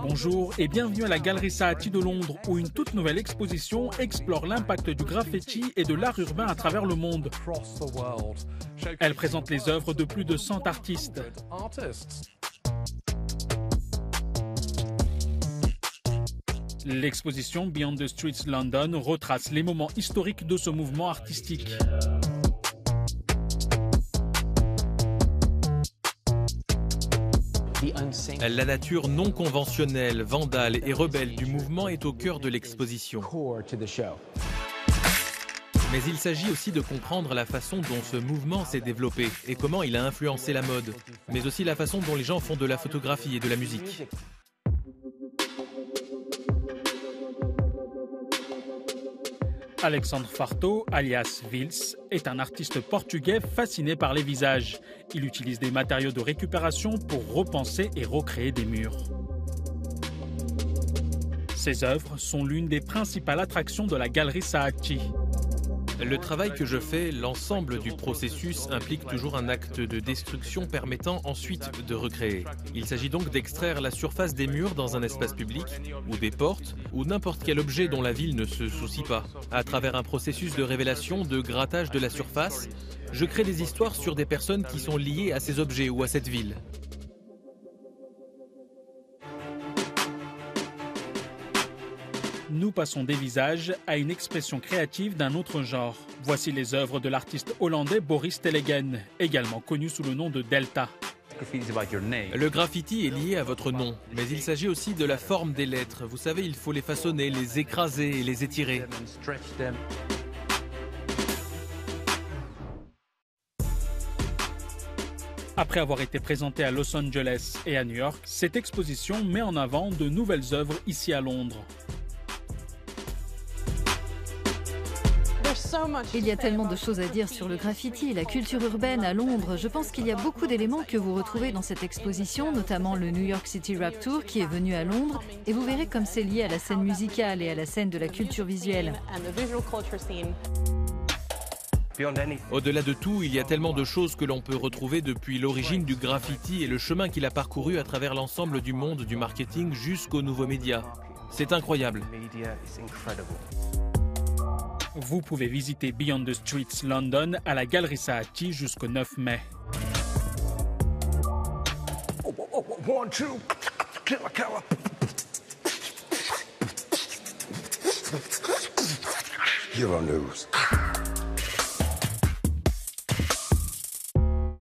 Bonjour et bienvenue à la Galerie Saatchi de Londres où une toute nouvelle exposition explore l'impact du graffiti et de l'art urbain à travers le monde. Elle présente les œuvres de plus de 100 artistes. L'exposition Beyond the Streets London retrace les moments historiques de ce mouvement artistique. La nature non conventionnelle, vandale et rebelle du mouvement est au cœur de l'exposition. Mais il s'agit aussi de comprendre la façon dont ce mouvement s'est développé et comment il a influencé la mode, mais aussi la façon dont les gens font de la photographie et de la musique. Alexandre Farto, alias Vils, est un artiste portugais fasciné par les visages. Il utilise des matériaux de récupération pour repenser et recréer des murs. Ses œuvres sont l'une des principales attractions de la Galerie Saatchi. Le travail que je fais, l'ensemble du processus implique toujours un acte de destruction permettant ensuite de recréer. Il s'agit donc d'extraire la surface des murs dans un espace public, ou des portes, ou n'importe quel objet dont la ville ne se soucie pas. À travers un processus de révélation, de grattage de la surface, je crée des histoires sur des personnes qui sont liées à ces objets ou à cette ville. Nous passons des visages à une expression créative d'un autre genre. Voici les œuvres de l'artiste hollandais Boris Tellegen, également connu sous le nom de Delta. Le graffiti est lié à votre nom, mais il s'agit aussi de la forme des lettres. Vous savez, il faut les façonner, les écraser et les étirer. Après avoir été présentée à Los Angeles et à New York, cette exposition met en avant de nouvelles œuvres ici à Londres. Il y a tellement de choses à dire sur le graffiti et la culture urbaine à Londres. Je pense qu'il y a beaucoup d'éléments que vous retrouvez dans cette exposition, notamment le New York City Rap Tour qui est venu à Londres. Et vous verrez comme c'est lié à la scène musicale et à la scène de la culture visuelle. Au-delà de tout, il y a tellement de choses que l'on peut retrouver depuis l'origine du graffiti et le chemin qu'il a parcouru à travers l'ensemble du monde du marketing jusqu'aux nouveaux médias. C'est incroyable. Vous pouvez visiter Beyond the Streets London à la Galerie Saatchi jusqu'au 9 mai. Euronews.